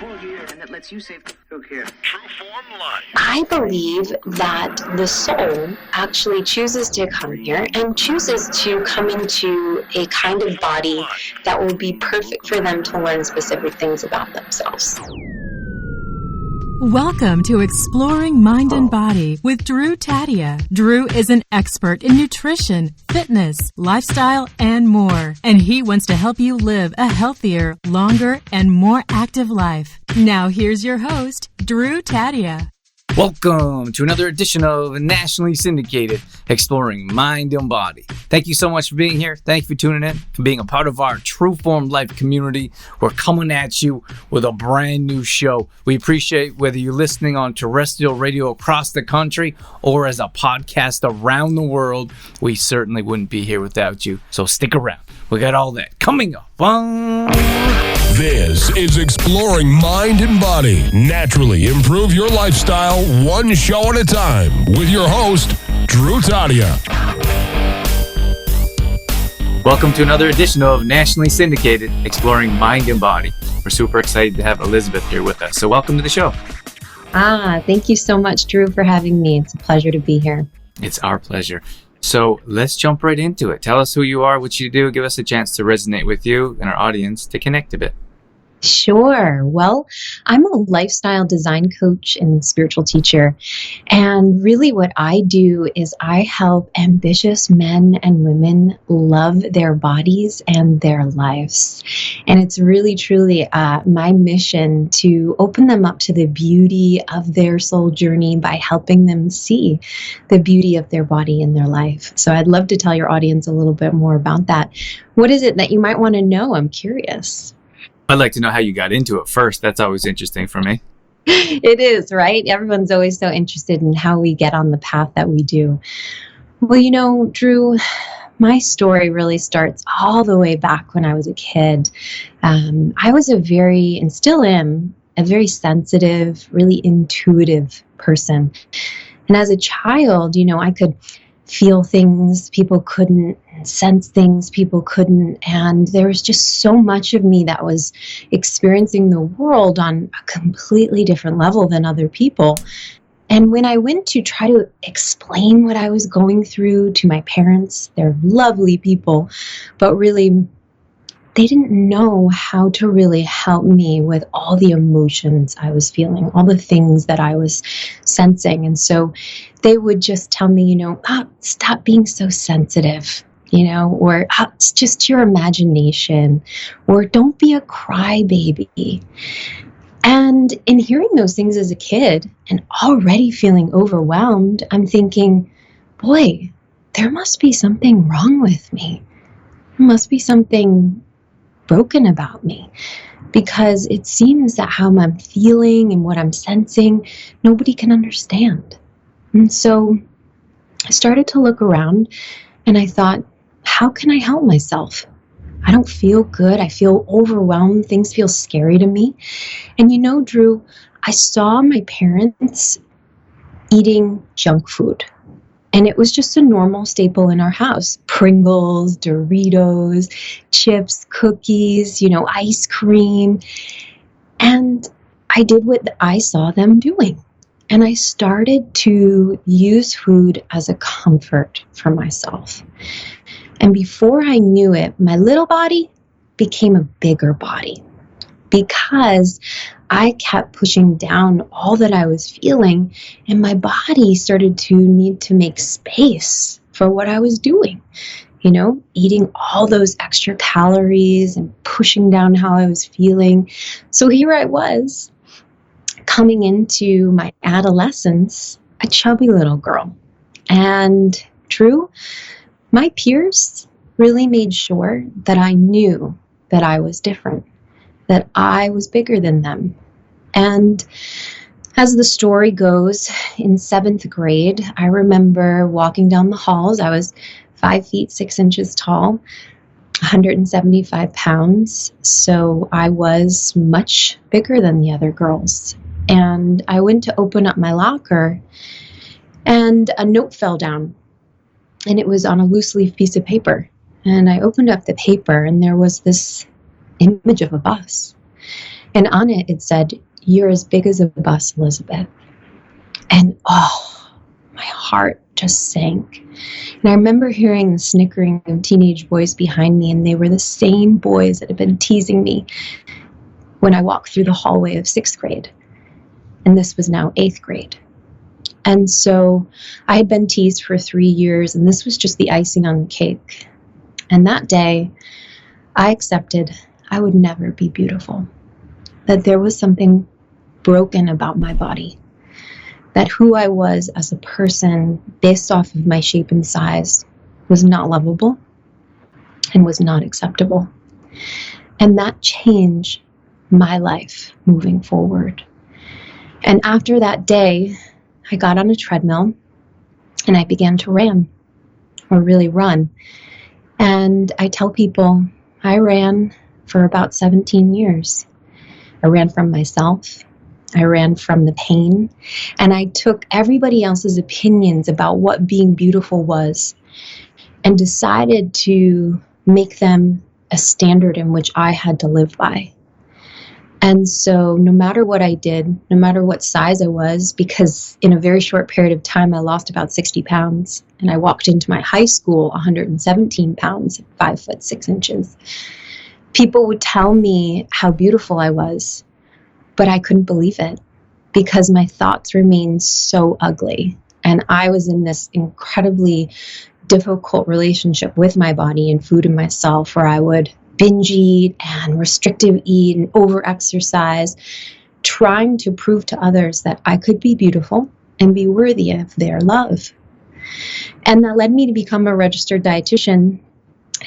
And that lets you save. Who cares? True Form Life. I believe that the soul actually chooses to come here and chooses to come into a kind of body that will be perfect for them to learn specific things about themselves. Welcome to Exploring Mind and Body with Drew Tadia. Drew is an expert in nutrition, fitness, lifestyle, and more. And he wants to help you live a healthier, longer, and more active life. Now here's your host, Drew Tadia. Welcome to another edition of Nationally Syndicated Exploring Mind and Body. Thank you so much for being here. Thank you for tuning in and being a part of our True Form Life community. We're coming at you with a brand new show. We appreciate whether you're listening on terrestrial radio across the country or as a podcast around the world. We certainly wouldn't be here without you. So stick around. We got all that coming up. This is Exploring Mind and Body. Naturally improve your lifestyle one show at a time with your host, Drew Tadia. Welcome to another edition of Nationally Syndicated Exploring Mind and Body. We're super excited to have Elizabeth here with us. So welcome to the show. Thank you so much, Drew, for having me. It's a pleasure to be here. It's our pleasure. So let's jump right into it. Tell us who you are, what you do. Give us a chance to resonate with you and our audience to connect a bit. Sure. Well, I'm a lifestyle design coach and spiritual teacher. And really what I do is I help ambitious men and women love their bodies and their lives. And it's really, truly my mission to open them up to the beauty of their soul journey by helping them see the beauty of their body and their life. So I'd love to tell your audience a little bit more about that. What is it that you might want to know? I'm curious. I'd like to know how you got into it first. That's always interesting for me. It is, right? Everyone's always so interested in how we get on the path that we do. Well, you know, Drew, my story really starts all the way back when I was a kid. I was and still am, a very sensitive, really intuitive person. And as a child, you know, I could feel things people couldn't, sense things people couldn't. And there was just so much of me that was experiencing the world on a completely different level than other people. And when I went to try to explain what I was going through to my parents, they're lovely people, but really they didn't know how to really help me with all the emotions I was feeling, all the things that I was sensing. And so they would just tell me, you know, stop being so sensitive, you know, or it's just your imagination, or don't be a crybaby. And in hearing those things as a kid and already feeling overwhelmed, I'm thinking, boy, there must be something wrong with me. There must be something broken about me, because it seems that how I'm feeling and what I'm sensing, nobody can understand. And so I started to look around and I thought, how can I help myself? I don't feel good. I feel overwhelmed. Things feel scary to me. And you know, Drew, I saw my parents eating junk food. And it was just a normal staple in our house. Pringles, Doritos, chips, cookies, you know, ice cream. And I did what I saw them doing. And I started to use food as a comfort for myself. And before I knew it, my little body became a bigger body, because I kept pushing down all that I was feeling, and my body started to need to make space for what I was doing. You know, eating all those extra calories and pushing down how I was feeling. So here I was, coming into my adolescence, a chubby little girl. And Drew, my peers really made sure that I knew that I was different, that I was bigger than them. And as the story goes, in 7th grade, I remember walking down the halls. I was 5 feet 6 inches tall, 175 pounds. So I was much bigger than the other girls. And I went to open up my locker and a note fell down. And it was on a loose leaf piece of paper. And I opened up the paper and there was this image of a bus. And on it, it said, "You're as big as a bus, Elizabeth." And my heart just sank. And I remember hearing the snickering of teenage boys behind me, and they were the same boys that had been teasing me when I walked through the hallway of 6th grade. And this was now 8th grade. And so I had been teased for 3 years, and this was just the icing on the cake. And that day, I accepted I would never be beautiful, that there was something broken about my body, that who I was as a person based off of my shape and size was not lovable and was not acceptable. And that changed my life moving forward. And after that day, I got on a treadmill and I began to run. And I tell people I ran for about 17 years. I ran from myself. I ran from the pain. And I took everybody else's opinions about what being beautiful was and decided to make them a standard in which I had to live by. And so no matter what I did, no matter what size I was, because in a very short period of time, I lost about 60 pounds. And I walked into my high school 117 pounds, 5 foot 6 inches. People would tell me how beautiful I was, but I couldn't believe it because my thoughts remained so ugly. And I was in this incredibly difficult relationship with my body and food and myself, where I would binge eat and restrictive eat and over-exercise, trying to prove to others that I could be beautiful and be worthy of their love. And that led me to become a registered dietitian.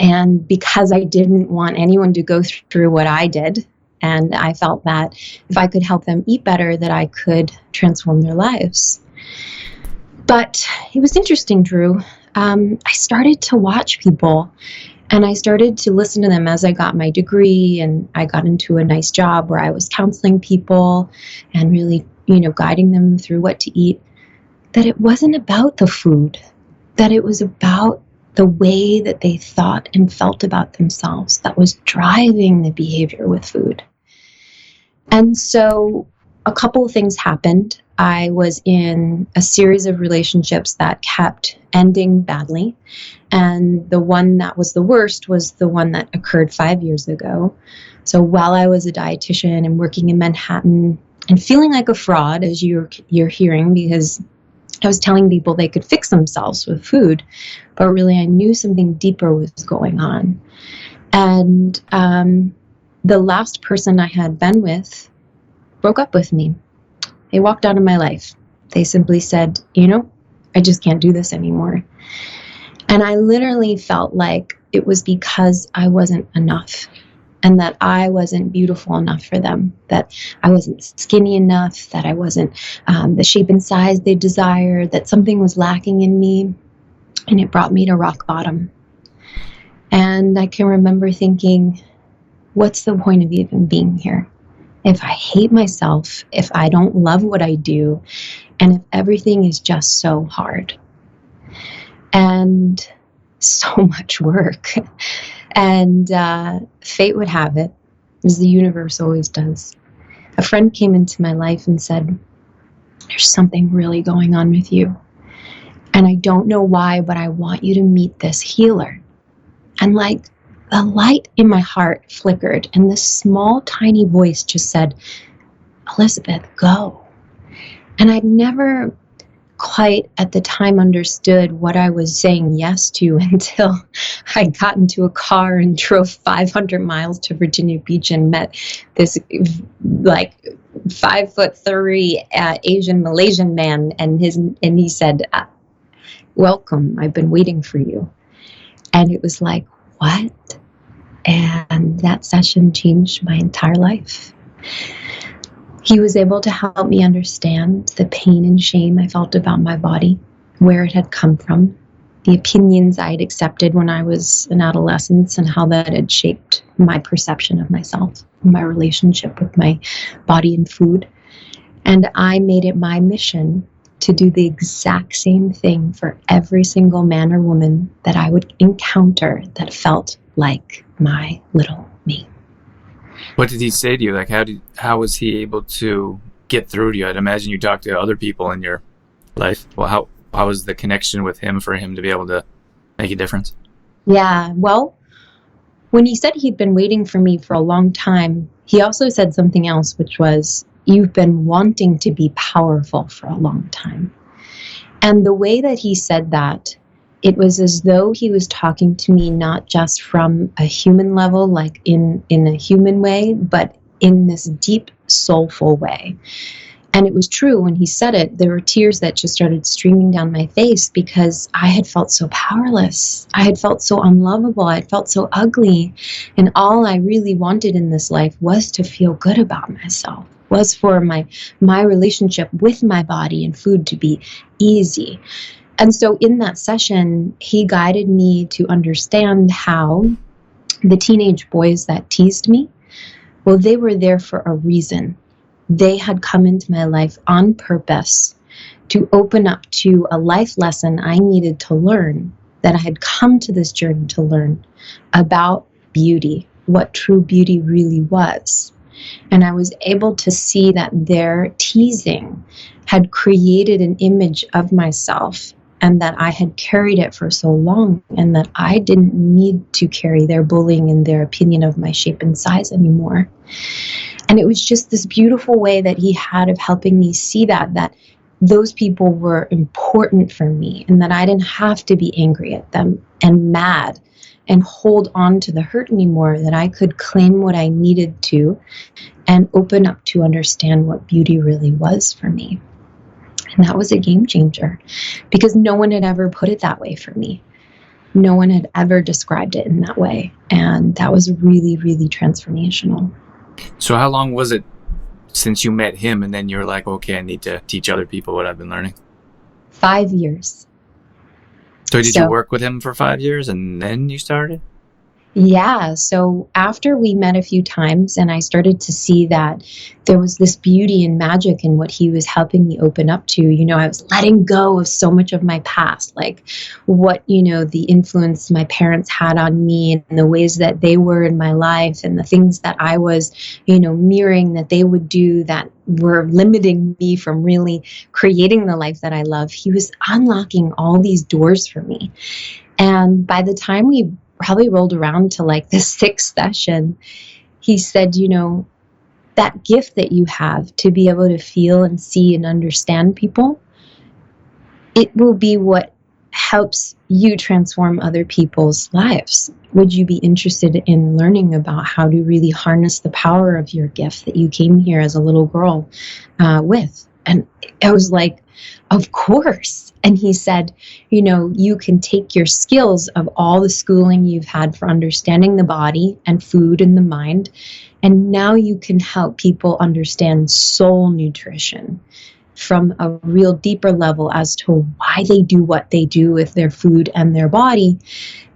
And because I didn't want anyone to go through what I did, and I felt that if I could help them eat better, that I could transform their lives. But it was interesting, Drew. I started to watch people, and I started to listen to them as I got my degree, and I got into a nice job where I was counseling people and really, guiding them through what to eat, that it wasn't about the food, that it was about the way that they thought and felt about themselves that was driving the behavior with food. And so a couple of things happened. I was in a series of relationships that kept ending badly. And the one that was the worst was the one that occurred 5 years ago. So while I was a dietitian and working in Manhattan and feeling like a fraud, as you're hearing, because I was telling people they could fix themselves with food, but really I knew something deeper was going on. And the last person I had been with broke up with me. They walked out of my life. They simply said, I just can't do this anymore. And I literally felt like it was because I wasn't enough, and that I wasn't beautiful enough for them, that I wasn't skinny enough, that I wasn't the shape and size they desired, that something was lacking in me. And it brought me to rock bottom. And I can remember thinking, what's the point of even being here? If I hate myself, if I don't love what I do, and if everything is just so hard. And so much work. And fate would have it, as the universe always does. A friend came into my life and said, "There's something really going on with you. And I don't know why, but I want you to meet this healer." And like the light in my heart flickered, and this small, tiny voice just said, "Elizabeth, go." And I'd never quite at the time understood what I was saying yes to until I got into a car and drove 500 miles to Virginia Beach and met this 5'3" Asian Malaysian man, and he said, "Welcome, I've been waiting for you." And it was like, what? And that session changed my entire life. He was able to help me understand the pain and shame I felt about my body, where it had come from, the opinions I had accepted when I was an adolescent, and how that had shaped my perception of myself, my relationship with my body and food. And I made it my mission to do the exact same thing for every single man or woman that I would encounter that felt like my little me. What did he say to you? Like, how was he able to get through to you? I'd imagine you talked to other people in your life. Well, how was the connection with him for him to be able to make a difference? Yeah, well, when he said he'd been waiting for me for a long time, he also said something else, which was, you've been wanting to be powerful for a long time. And the way that he said that, it was as though he was talking to me not just from a human level, like in a human way, but in this deep, soulful way. And it was true when he said it. There were tears that just started streaming down my face because I had felt so powerless. I had felt so unlovable. I had felt so ugly. And all I really wanted in this life was to feel good about myself, was for my relationship with my body and food to be easy. And so in that session, he guided me to understand how the teenage boys that teased me, well, they were there for a reason. They had come into my life on purpose to open up to a life lesson I needed to learn, that I had come to this journey to learn about beauty, what true beauty really was. And I was able to see that their teasing had created an image of myself, and that I had carried it for so long, and that I didn't need to carry their bullying and their opinion of my shape and size anymore. And it was just this beautiful way that he had of helping me see that those people were important for me, and that I didn't have to be angry at them and mad and hold on to the hurt anymore, that I could claim what I needed to and open up to understand what beauty really was for me. And that was a game changer, because no one had ever put it that way for me. No one had ever described it in that way. And that was really, really transformational. So how long was it since you met him and then you're like, okay, I need to teach other people what I've been learning? 5 years. So did you work with him for 5 years and then you started? Yeah. So after we met a few times and I started to see that there was this beauty and magic in what he was helping me open up to, I was letting go of so much of my past, like what, the influence my parents had on me and the ways that they were in my life and the things that I was, mirroring that they would do that were limiting me from really creating the life that I love. He was unlocking all these doors for me. And by the time we probably rolled around to like the 6th session, he said, that gift that you have to be able to feel and see and understand people, it will be what helps you transform other people's lives. Would you be interested in learning about how to really harness the power of your gift that you came here as a little girl with? And I was like, of course. And he said, you can take your skills of all the schooling you've had for understanding the body and food and the mind, and now you can help people understand soul nutrition from a real deeper level as to why they do what they do with their food and their body,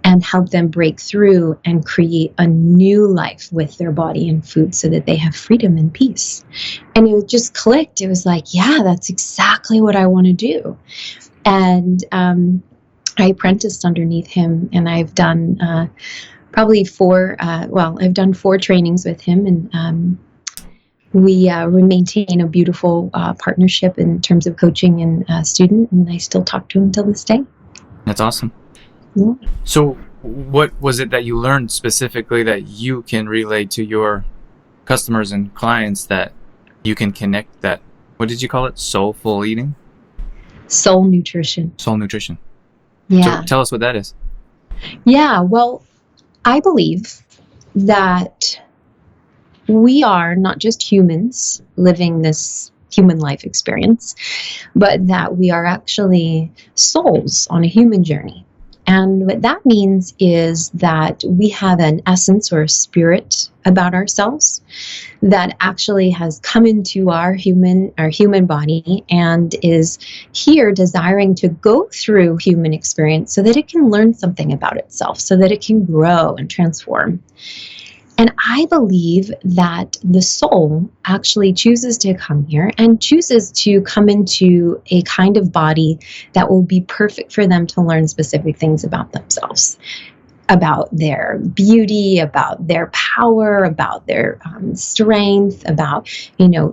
and help them break through and create a new life with their body and food so that they have freedom and peace. And it just clicked. It was like, yeah, that's exactly what I want to do. And I apprenticed underneath him, and I've done probably 4 trainings with him, and we maintain a beautiful partnership in terms of coaching and student, and I still talk to him till this day. That's awesome. Yeah. So what was it that you learned specifically that you can relay to your customers and clients that you can connect that, what did you call it? Soulful eating? Soul nutrition. Soul nutrition. Yeah. So tell us what that is. Yeah. Well, I believe that we are not just humans living this human life experience, but that we are actually souls on a human journey. And what that means is that we have an essence or a spirit about ourselves that actually has come into our human body and is here desiring to go through human experience so that it can learn something about itself, so that it can grow and transform. And I believe that the soul actually chooses to come here and chooses to come into a kind of body that will be perfect for them to learn specific things about themselves. about their beauty, about their power, about their strength, about,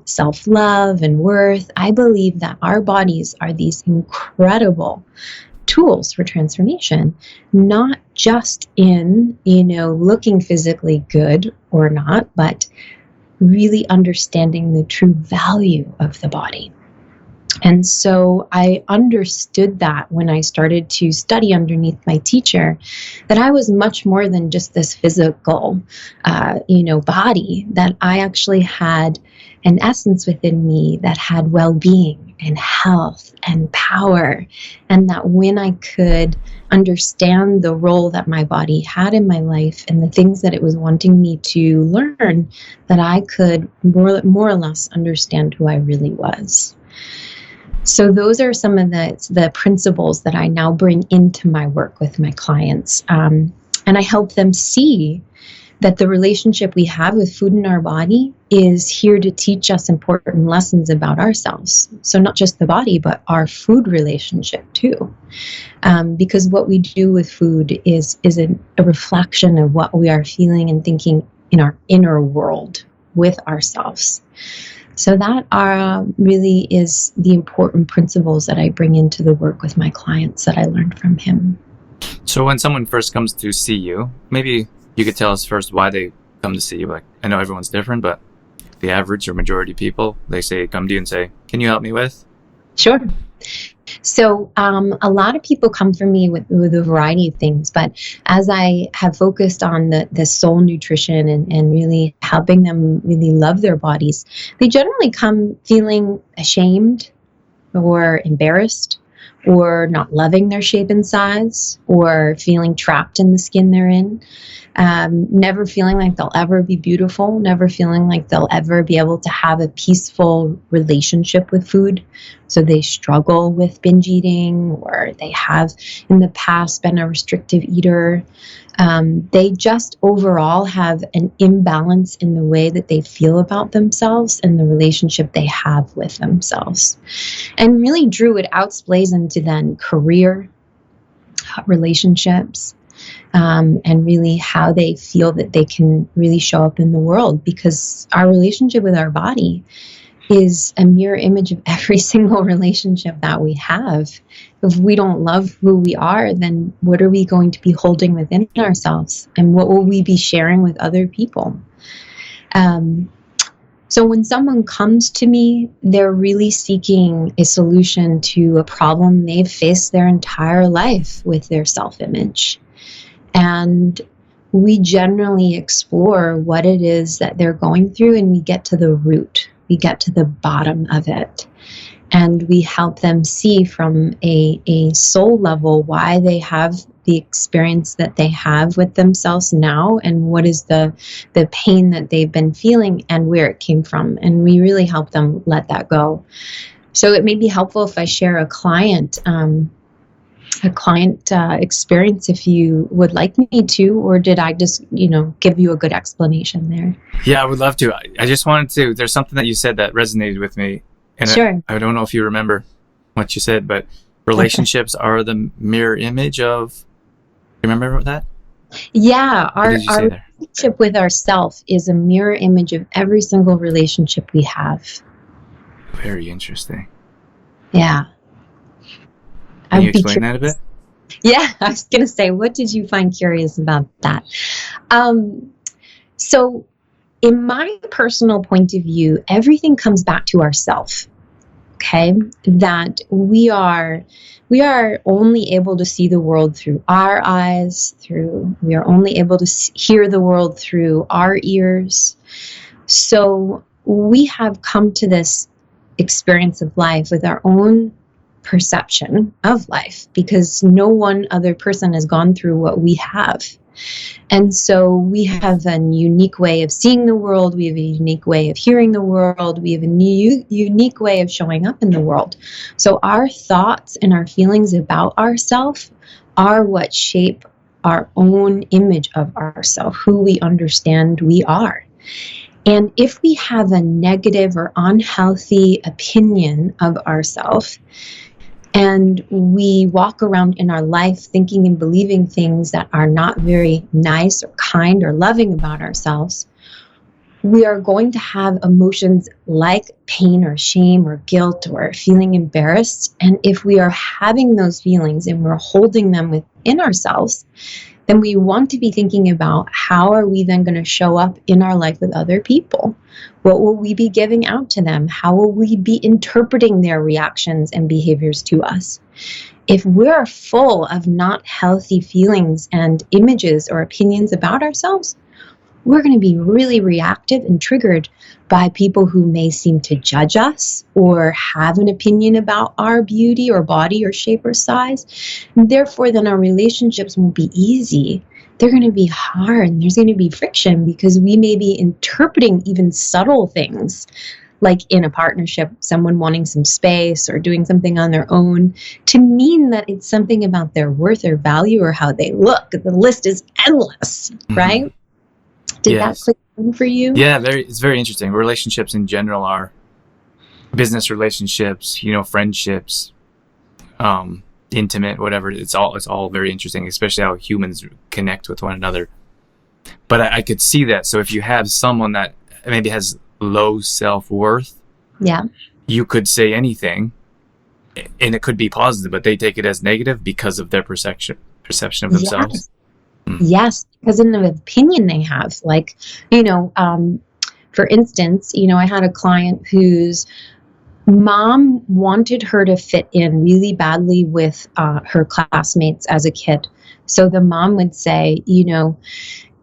self-love and worth. I believe that our bodies are these incredible tools for transformation, not just in, looking physically good or not, but really understanding the true value of the body. And so I understood that when I started to study underneath my teacher, that I was much more than just this physical, body, that I actually had an essence within me that had well-being and health and power. And that when I could understand the role that my body had in my life and the things that it was wanting me to learn, that I could more or less understand who I really was. So those are some of the principles that I now bring into my work with my clients. And I help them see that the relationship we have with food in our body is here to teach us important lessons about ourselves. So not just the body, but our food relationship too. Because what we do with food is a reflection of what we are feeling and thinking in our inner world with ourselves. So that really is the important principles that I bring into the work with my clients that I learned from him. So when someone first comes to see you, maybe you could tell us first why they come to see you. Like, I know everyone's different, but the average or majority people, they come to you and say, "Can you help me with?" Sure. So a lot of people come from me with a variety of things, but as I have focused on the soul nutrition and really helping them really love their bodies, they generally come feeling ashamed or embarrassed or not loving their shape and size or feeling trapped in the skin they're in. Never feeling like they'll ever be beautiful, never feeling like they'll ever be able to have a peaceful relationship with food. So they struggle with binge eating, or they have in the past been a restrictive eater. They just overall have an imbalance in the way that they feel about themselves and the relationship they have with themselves. And really, Drew, it outsplays into then career, relationships, and really how they feel that they can really show up in the world, because our relationship with our body is a mirror image of every single relationship that we have. If we don't love who we are, then what are we going to be holding within ourselves? And what will we be sharing with other people? So when someone comes to me, they're really seeking a solution to a problem they've faced their entire life with their self-image. And we generally explore what it is that they're going through, and we get to the root. We get to the bottom of it. And we help them see from a soul level why they have the experience that they have with themselves now, and what is the pain that they've been feeling and where it came from. And we really help them let that go. So it may be helpful if I share a client experience, if you would like me to, or did I just, give you a good explanation there? Yeah, I would love to. I just wanted to, there's something that you said that resonated with me. And sure. I don't know if you remember what you said, but relationships are the mirror image of, you remember that? Yeah, our relationship with ourself is a mirror image of every single relationship we have. Very interesting. Yeah. Can you explain that a bit? Yeah, I was going to say, what did you find curious about that? So in my personal point of view, everything comes back to ourself. Okay, that we are only able to see the world through our eyes, we are only able to hear the world through our ears. So we have come to this experience of life with our own perception of life, because no one other person has gone through what we have. And so we have a unique way of seeing the world. We have a unique way of hearing the world. We have a unique way of showing up in the world. So our thoughts and our feelings about ourselves are what shape our own image of ourselves, who we understand we are. And if we have a negative or unhealthy opinion of ourselves, and we walk around in our life thinking and believing things that are not very nice or kind or loving about ourselves, we are going to have emotions like pain or shame or guilt or feeling embarrassed. And if we are having those feelings and we're holding them within ourselves, then we want to be thinking about how are we then going to show up in our life with other people? What will we be giving out to them? How will we be interpreting their reactions and behaviors to us? If we're full of not healthy feelings and images or opinions about ourselves, we're going to be really reactive and triggered by people who may seem to judge us or have an opinion about our beauty or body or shape or size. And therefore, then our relationships won't be easy. They're going to be hard, and there's going to be friction because we may be interpreting even subtle things, like in a partnership, someone wanting some space or doing something on their own, to mean that it's something about their worth or value or how they look. The list is endless, right? Did that click in for you? Yeah, it's very interesting. Relationships in general are business relationships, friendships, intimate, whatever. It's all very interesting, especially how humans connect with one another. But I could see that. So if you have someone that maybe has low self-worth, you could say anything and it could be positive, but they take it as negative because of their perception of themselves. Yes, because in the opinion they have, like, for instance, I had a client whose mom wanted her to fit in really badly with her classmates as a kid. So the mom would say,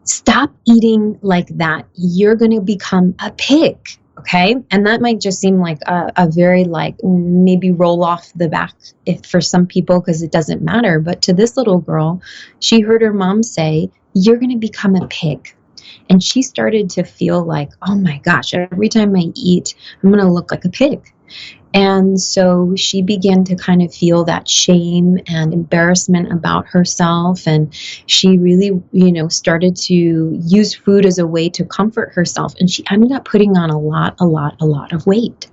stop eating like that. You're going to become a pig. Okay. And that might just seem like a very maybe roll off the back for some people because it doesn't matter. But to this little girl, she heard her mom say, you're going to become a pig. And she started to feel like, oh my gosh, every time I eat, I'm going to look like a pig. And so she began to kind of feel that shame and embarrassment about herself. And she really, started to use food as a way to comfort herself. And she ended up putting on a lot of weight.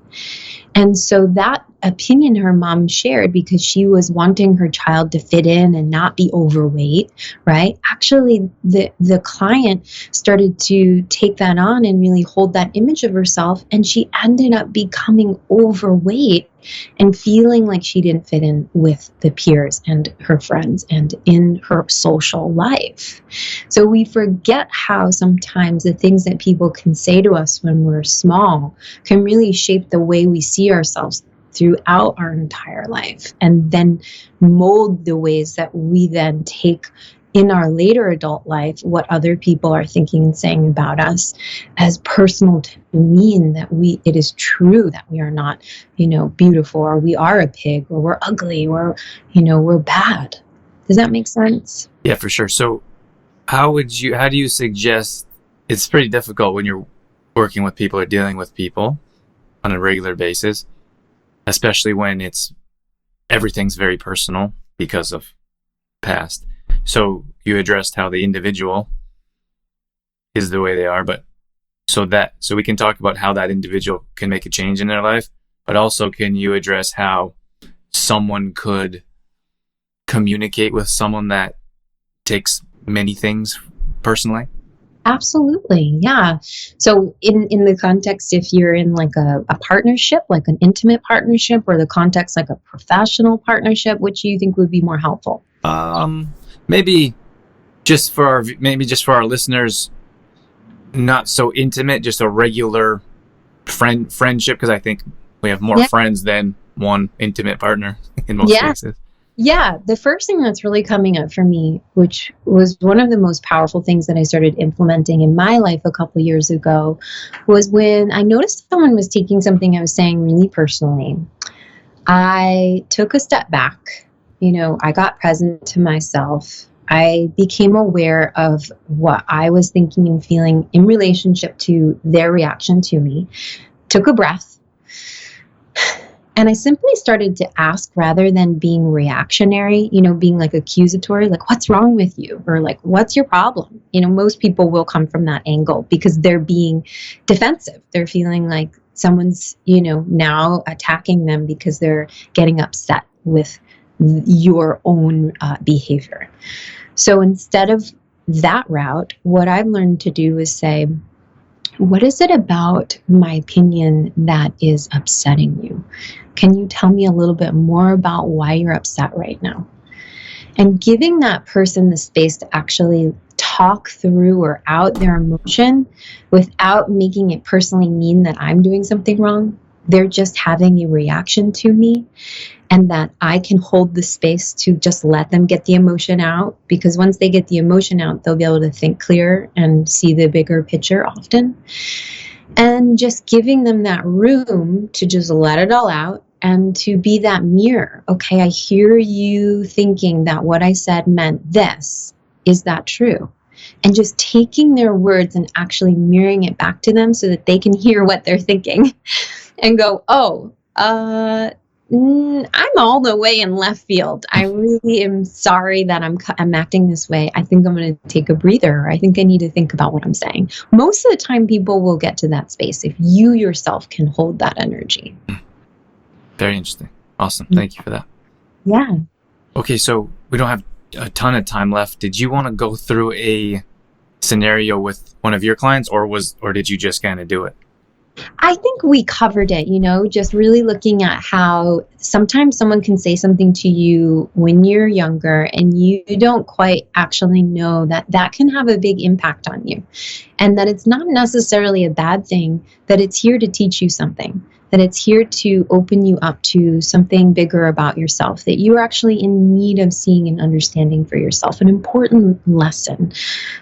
And so that opinion her mom shared, because she was wanting her child to fit in and not be overweight, right? Actually, the client started to take that on and really hold that image of herself. And she ended up becoming overweight and feeling like she didn't fit in with the peers and her friends and in her social life. So we forget how sometimes the things that people can say to us when we're small can really shape the way we see ourselves throughout our entire life, and then mold the ways that we then take in our later adult life what other people are thinking and saying about us as personal to mean that it is true that we are not, beautiful, or we are a pig, or we're ugly, or, we're bad. Does that make sense? Yeah, for sure. So how do you suggest, it's pretty difficult when you're working with people or dealing with people on a regular basis, especially when everything's very personal because of past. So you addressed how the individual is the way they are, but so we can talk about how that individual can make a change in their life, but also can you address how someone could communicate with someone that takes many things personally? Absolutely. Yeah. So in the context, if you're in like a partnership, like an intimate partnership, or the context like a professional partnership, which you think would be more helpful? Maybe just for our listeners, not so intimate, just a regular friendship, because I think we have more friends than one intimate partner in most cases. Yeah, the first thing that's really coming up for me, which was one of the most powerful things that I started implementing in my life a couple years ago, was when I noticed someone was taking something I was saying really personally. I took a step back. I got present to myself. I became aware of what I was thinking and feeling in relationship to their reaction to me, took a breath, and I simply started to ask, rather than being reactionary, being like accusatory, like, what's wrong with you? Or like, what's your problem? Most people will come from that angle because they're being defensive. They're feeling like someone's, now attacking them because they're getting upset with your own behavior. So instead of that route, what I've learned to do is say, what is it about my opinion that is upsetting you? Can you tell me a little bit more about why you're upset right now? And giving that person the space to actually talk through or out their emotion without making it personally mean that I'm doing something wrong. They're just having a reaction to me, and that I can hold the space to just let them get the emotion out, because once they get the emotion out, they'll be able to think clear and see the bigger picture often. And just giving them that room to just let it all out and to be that mirror. Okay, I hear you thinking that what I said meant this. Is that true? And just taking their words and actually mirroring it back to them so that they can hear what they're thinking and go, oh, I'm all the way in left field. I really am sorry that I'm acting this way. I think I'm going to take a breather. I think I need to think about what I'm saying. Most of the time, people will get to that space if you yourself can hold that energy. Very interesting. Awesome. Thank you for that. Yeah. Okay, so we don't have a ton of time left. Did you want to go through a scenario with one of your clients, or did you just kind of do it? I think we covered it, just really looking at how sometimes someone can say something to you when you're younger and you don't quite actually know that can have a big impact on you, and that it's not necessarily a bad thing, that it's here to teach you something, that it's here to open you up to something bigger about yourself, that you are actually in need of seeing and understanding for yourself, an important lesson.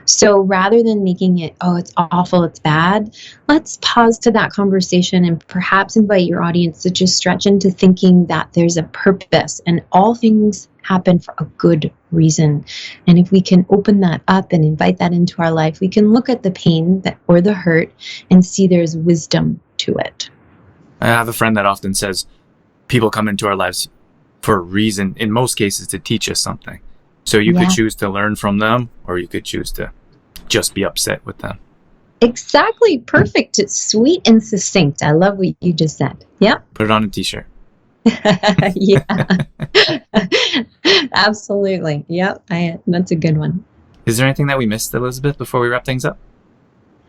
So rather than making it, oh, it's awful, it's bad, let's pause to that conversation and perhaps invite your audience to just stretch into thinking that there's a purpose and all things happen for a good reason. And if we can open that up and invite that into our life, we can look at the pain or the hurt and see there's wisdom to it. I have a friend that often says people come into our lives for a reason, in most cases, to teach us something. So you could choose to learn from them, or you could choose to just be upset with them. Exactly. Perfect. It's sweet and succinct. I love what you just said. Yep. Put it on a t-shirt. Yeah. Absolutely. Yep. That's a good one. Is there anything that we missed, Elizabeth, before we wrap things up?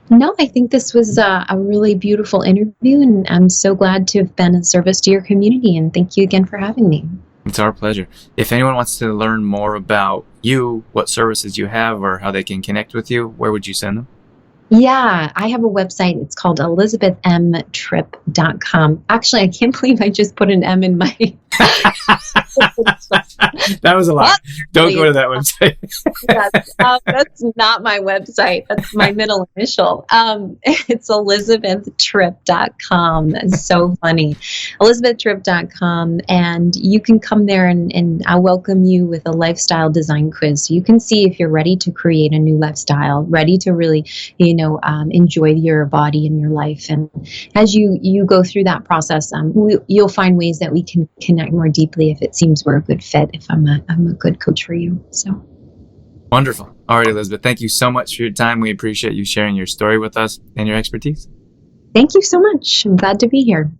No, I think this was a really beautiful interview, and I'm so glad to have been of service to your community, and thank you again for having me. It's our pleasure. If anyone wants to learn more about you, what services you have, or how they can connect with you, where would you send them? Yeah, I have a website. It's called ElizabethMTripp.com. Actually, I can't believe I just put an M in my... That was a lot. Don't go to that website. That's not my website. That's my middle initial. It's ElizabethTripp.com. It's so funny. ElizabethTripp.com. And you can come there and I'll welcome you with a lifestyle design quiz. So you can see if you're ready to create a new lifestyle, ready to really, enjoy your body and your life. And as you go through that process, you'll find ways that we can connect more deeply if it seems we're a good fit, if I'm a good coach for you. So wonderful. All right, Elizabeth, thank you so much for your time. We appreciate you sharing your story with us and your expertise. Thank you so much. I'm glad to be here.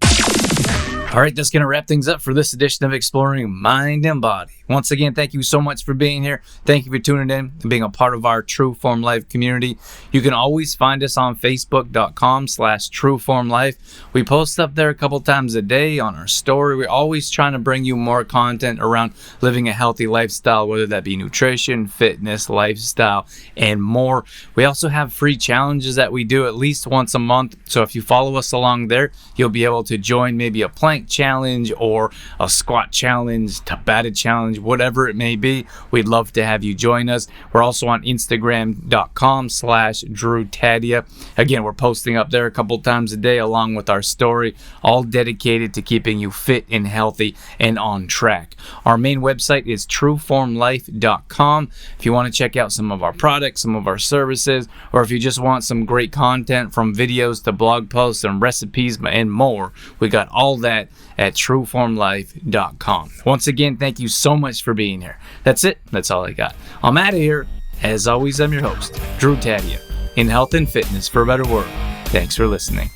All right, that's going to wrap things up for this edition of Exploring Mind and Body. Once again, thank you so much for being here. Thank you for tuning in and being a part of our True Form Life community. You can always find us on Facebook.com/TrueFormLife. We post up there a couple times a day on our story. We're always trying to bring you more content around living a healthy lifestyle, whether that be nutrition, fitness, lifestyle, and more. We also have free challenges that we do at least once a month. So if you follow us along there, you'll be able to join maybe a plank challenge or a squat challenge, Tabata challenge, whatever it may be. We'd love to have you join us. We're also on Instagram.com/DrewTadia. Again, we're posting up there a couple times a day along with our story, all dedicated to keeping you fit and healthy and on track. Our main website is trueformlife.com. If you want to check out some of our products, some of our services, or if you just want some great content from videos to blog posts and recipes and more, we got all that at trueformlife.com. Once again, thank you so much for being here. That's it. That's all I got. I'm out of here. As always, I'm your host, Drew Tadia, in health and fitness for a better world. Thanks for listening.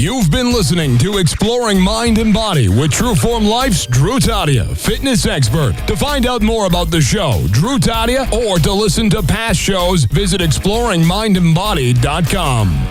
You've been listening to Exploring Mind and Body with Trueform Life's Drew Tadia, fitness expert. To find out more about the show, Drew Tadia, or to listen to past shows, visit exploringmindandbody.com.